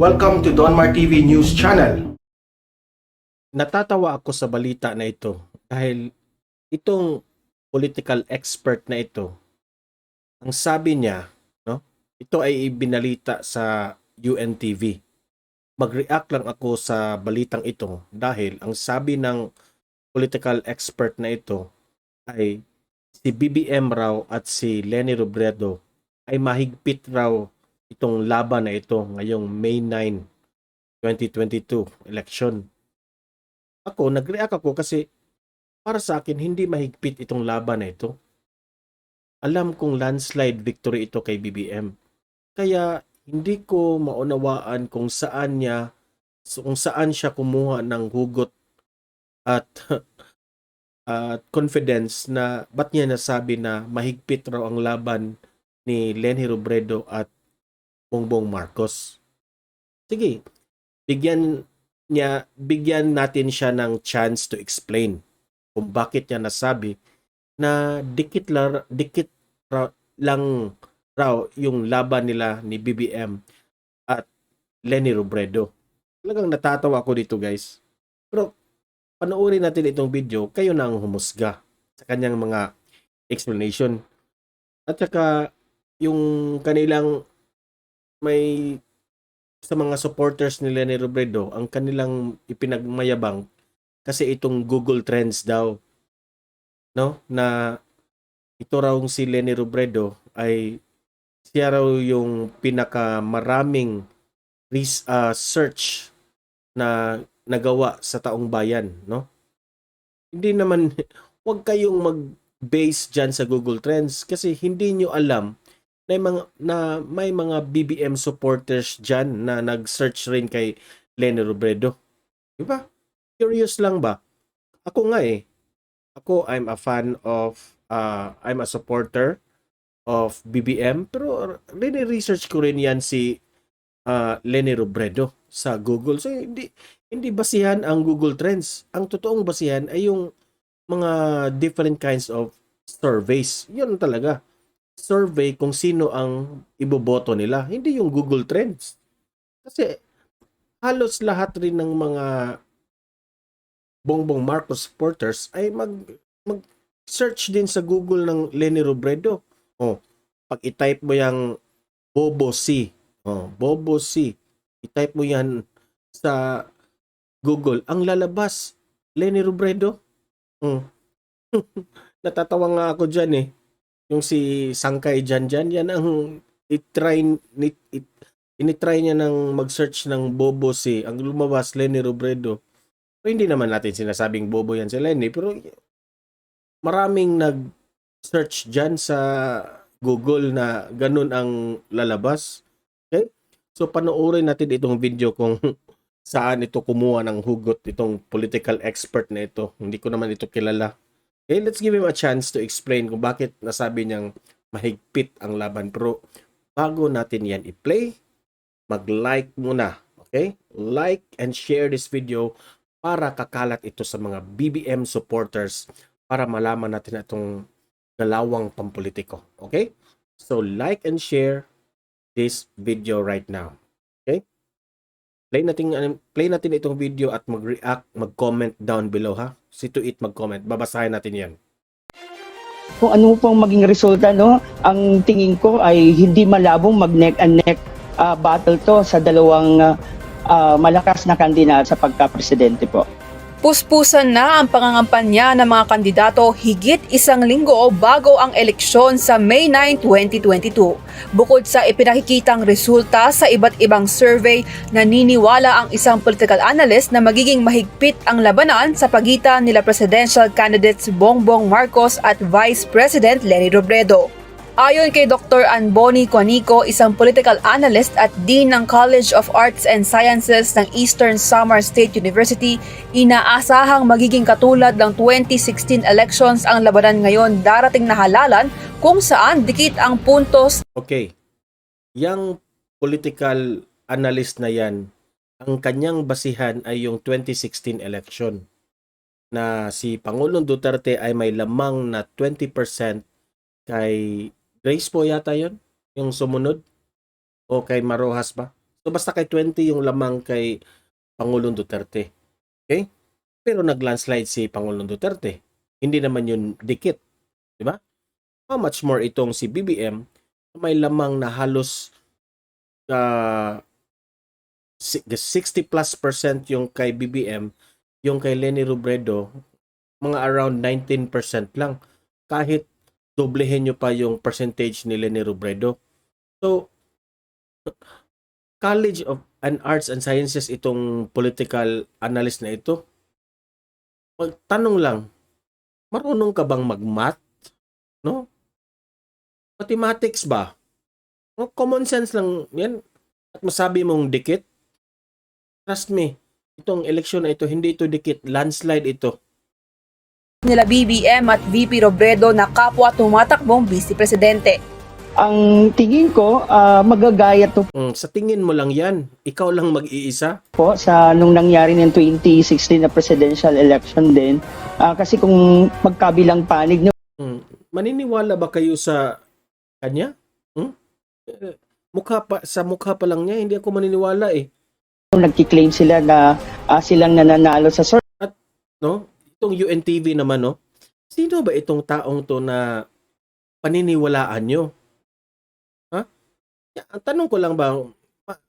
Welcome to Donmar TV News Channel. Natatawa ako sa balita na ito dahil itong political expert na ito, ang sabi niya, no, ito ay ibinalita sa UNTV. Mag-react lang ako sa balitang ito dahil ang sabi ng political expert na ito ay si BBM raw at si Leni Robredo ay mahigpit raw itong laban na ito ngayong May 9, 2022 election. Nag-react ako kasi para sa akin hindi mahigpit itong laban na ito. Alam kong landslide victory ito kay BBM. Kaya hindi ko maunawaan kung saan siya kumuha ng hugot at at confidence na ba't niya nasabi na mahigpit raw ang laban ni Leni Robredo at Bongbong Marcos. Sige, bigyan natin siya ng chance to explain kung bakit niya nasabi na dikit lang raw yung laban nila ni BBM at Leni Robredo. Talagang natatawa ako dito, guys. Pero panoorin natin itong video, kayo na ang humusga sa kanyang mga explanation. At saka yung kanilang may sa mga supporters ni Leni Robredo, ang kanilang ipinagmayabang kasi itong Google Trends daw, no, na ito raw si Leni Robredo ay siya raw yung pinakamaraming search na nagawa sa taong bayan, no? Hindi naman, wag kayong mag-base dyan sa Google Trends kasi hindi nyo alam na may mga BBM supporters dyan na nag-search rin kay Leni Robredo. Diba? Curious lang ba? Ako nga I'm a fan of, I'm a supporter of BBM, pero research ko rin yan si Leni Robredo sa Google. So hindi basihan ang Google Trends. Ang totoong basihan ay yung mga different kinds of surveys. Yun talaga. Survey kung sino ang iboboto nila, hindi yung Google Trends. Kasi halos lahat rin ng mga Bongbong Marcos supporters ay mag-search din sa Google ng Leni Robredo. Pag i-type mo yung Bobo C, Bobo C, i-type mo yan sa Google, ang lalabas Leni Robredo. Natatawa nga ako dyan yung si Sangkay Jan, yan ang initry niya ng mag-search ng Bobo si ang lumabas Leni Robredo. Pero hindi naman natin sinasabing bobo yan si Leni, pero maraming nag-search dyan sa Google na ganun ang lalabas. Okay? So panoorin natin itong video kung saan ito kumuha ng hugot itong political expert na ito. Hindi ko naman ito kilala. Okay, let's give him a chance to explain kung bakit nasabi niyang mahigpit ang laban. Pero bago natin yan i-play, mag-like muna. Okay? Like and share this video para kakalat ito sa mga BBM supporters para malaman natin itong galawang pampolitiko. Okay? So like and share this video right now. Okay? Play natin itong video at mag-react, mag-comment down below ha. See to it mag-comment. Babasahin natin 'yan. Kung ano pong maging resulta, no, ang tingin ko ay hindi malabong mag-neck and neck battle to sa dalawang malakas na kandidato sa pagka-presidente po. Puspusan na ang pangangampanya ng mga kandidato higit isang linggo bago ang eleksyon sa May 9, 2022. Bukod sa ipinakikitang resulta sa iba't ibang survey, naniniwala ang isang political analyst na magiging mahigpit ang labanan sa pagitan nila presidential candidates Bongbong Marcos at Vice President Leni Robredo. Ayon kay Dr. Anboni Cuanico, isang political analyst at Dean ng College of Arts and Sciences ng Eastern Samar State University, inaasahang magiging katulad ng 2016 elections ang labanan ngayon darating na halalan kung saan dikit ang puntos. Okay, yung political analyst na yan, ang kanyang basihan ay yung 2016 election na si Pangulong Duterte ay may lamang na 20% kay Grace po yata yon yung sumunod o kay Marojas ba? So basta kay 20 yung lamang kay Pangulong Duterte. Okay? Pero nag-landslide si Pangulong Duterte. Hindi naman yun dikit. Di ba? How much more itong si BBM may lamang na halos 60+% yung kay BBM, yung kay Leni Robredo, mga around 19% lang. Kahit doblehin nyo pa yung percentage ni Leni Robredo. So, College of Arts and Sciences itong political analyst na ito. Magtanong lang, marunong ka bang mag-math? No? Mathematics ba? No, common sense lang yan. At masabi mong dikit? Trust me, itong eleksyon na ito, hindi ito dikit. Landslide ito. Nila BBM at VP Robredo na kapwa tumatakbong Vice Presidente. Ang tingin ko, magagaya to Sa tingin mo lang yan. Ikaw lang mag-iisa. po sa nung nangyari ng 2016 na presidential election din. Kasi kung magkabilang panig, no, Maniniwala ba kayo sa kanya? Sa mukha pa lang niya, hindi ako maniniwala eh. nagkiklaim sila na silang nananalo sa No? Itong UNTV naman, no? Sino ba itong taong to na paniniwalaan nyo? Ha? Ang tanong ko lang ba,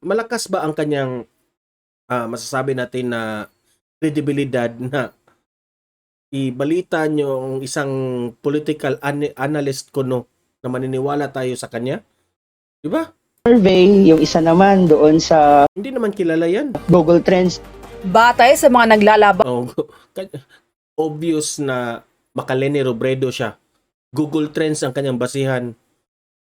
malakas ba ang kanyang masasabi natin na kredibilidad na ibalita nyo ang isang political analyst ko no na maniniwala tayo sa kanya? Di ba? survey, yung isa naman doon sa Hindi naman kilala yan. Google Trends. Batay sa mga naglalabang Oh, obvious na makaleni Robredo siya. Google Trends ang kanyang basihan.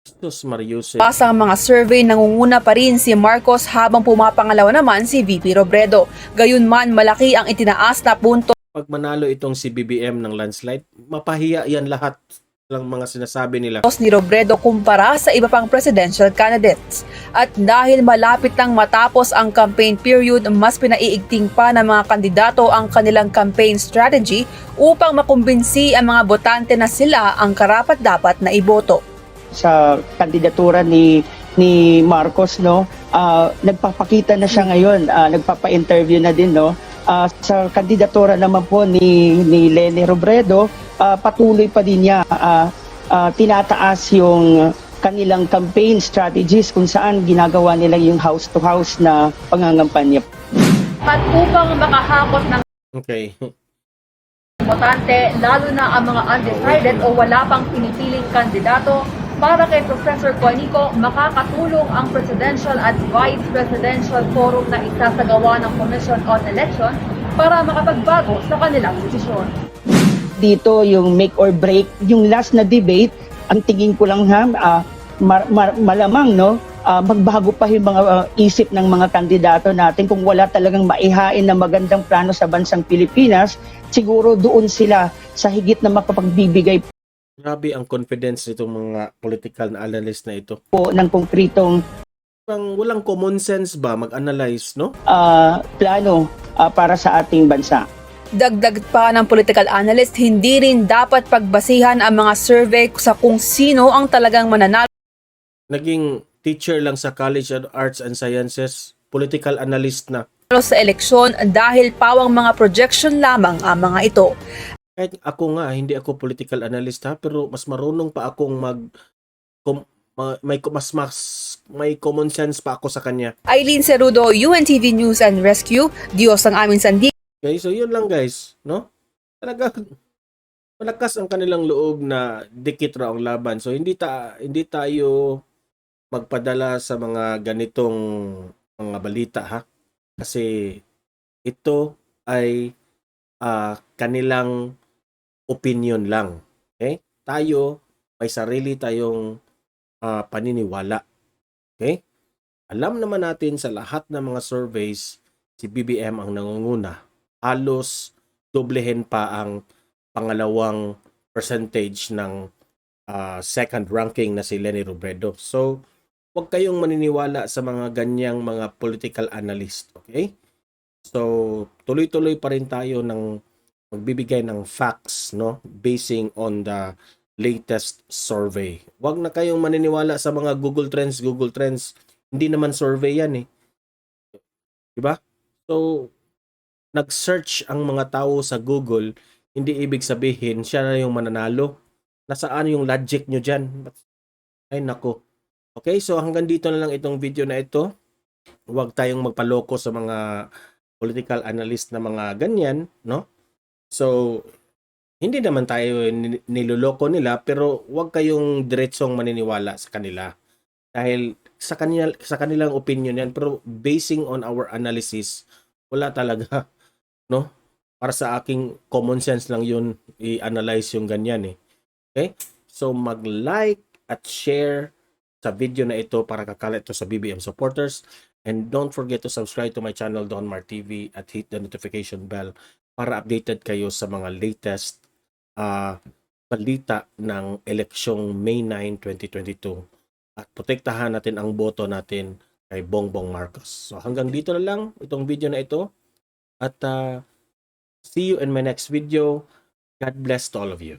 Sus Marius. Pasang mga survey, nangunguna pa rin si Marcos habang pumapangalawa naman si VP Robredo. Gayunman, malaki ang itinaas na punto Pag manalo itong si BBM ng landslide, mapahiya yan lahat ng mga sinasabi nila. ni Robredo kumpara sa iba pang presidential candidates. At dahil malapit nang matapos ang campaign period, mas pinaiigting pa ng mga kandidato ang kanilang campaign strategy upang makumbinsi ang mga botante na sila ang karapat-dapat na iboto. Sa kandidatura ni Marcos, no, nagpapakita na siya ngayon, nagpapa-interview na din, no. Sa kandidatura naman po ni Leni Robredo, patuloy pa din niya tinataas yung kanilang campaign strategies kung saan ginagawa nila yung house-to-house na pangangampanya. At upang makahakot ng Okay. botante, lalo na ang mga undecided o wala pang pinipiling kandidato, para kay Professor Juanico, makakatulong ang Presidential at Vice Presidential Forum na isasagawa ng Commission on Election para makapagbago sa kanilang desisyon. Dito yung make or break, yung last na debate, ang tingin ko lang malamang, no, magbago pa yung mga isip ng mga kandidato natin kung wala talagang maihain na magandang plano sa bansang Pilipinas, siguro doon sila sa higit na makapagbibigay Grabe ang confidence nitong mga political na analyst na ito. po ng konkretong Walang common sense ba mag-analyze, no? plano para sa ating bansa. Dagdag pa ng political analyst, hindi rin dapat pagbasihan ang mga survey sa kung sino ang talagang mananalo Naging teacher lang sa College of Arts and Sciences, political analyst na. sa eleksyon dahil pawang mga projection lamang ang mga ito. Kahit ako nga, hindi ako political analyst ha, pero mas marunong pa akong may common sense pa ako sa kanya. Eileen Cerudo, UNTV News and Rescue, Diyos ang aming sandig. Okay, so yun lang guys, no? Talaga malakas ang kanilang loob na dikit raw ang laban. So hindi tayo magpadala sa mga ganitong mga balita ha. Kasi ito ay kanilang opinion lang. Okay? Tayo may sarili tayong paniniwala. Okay? Alam naman natin sa lahat ng mga surveys, si BBM ang nangunguna. Halos doblehin pa ang pangalawang percentage ng second ranking na si Leni Robredo. So, huwag kayong maniniwala sa mga ganyang mga political analyst. Okay? So, tuloy-tuloy pa rin tayo ng magbibigay ng facts, no? Basing on the latest survey. Huwag na kayong maniniwala sa mga Google Trends. Hindi naman survey yan eh. Diba? So, nag-search ang mga tao sa Google, hindi ibig sabihin siya na yung mananalo. Nasaan yung logic nyo dyan? Ay nako. Okay, so hanggang dito na lang itong video na ito. Huwag tayong magpaloko sa mga political analyst na mga ganyan, no? So, hindi naman tayo niloloko nila, pero huwag kayong diretsong maniniwala sa kanila. Dahil sa kanilang opinion yan, pero basing on our analysis, wala talaga, no? Para sa aking common sense lang yun, i-analyze yung ganyan eh. Okay? So, mag-like at share sa video na ito para kakalat ito sa BBM supporters. And don't forget to subscribe to my channel, Don Mar TV, at hit the notification bell para updated kayo sa mga latest balita ng eleksyong May 9, 2022. At protektahan natin ang boto natin kay Bongbong Marcos. So hanggang dito na lang itong video na ito. At see you in my next video. God bless to all of you.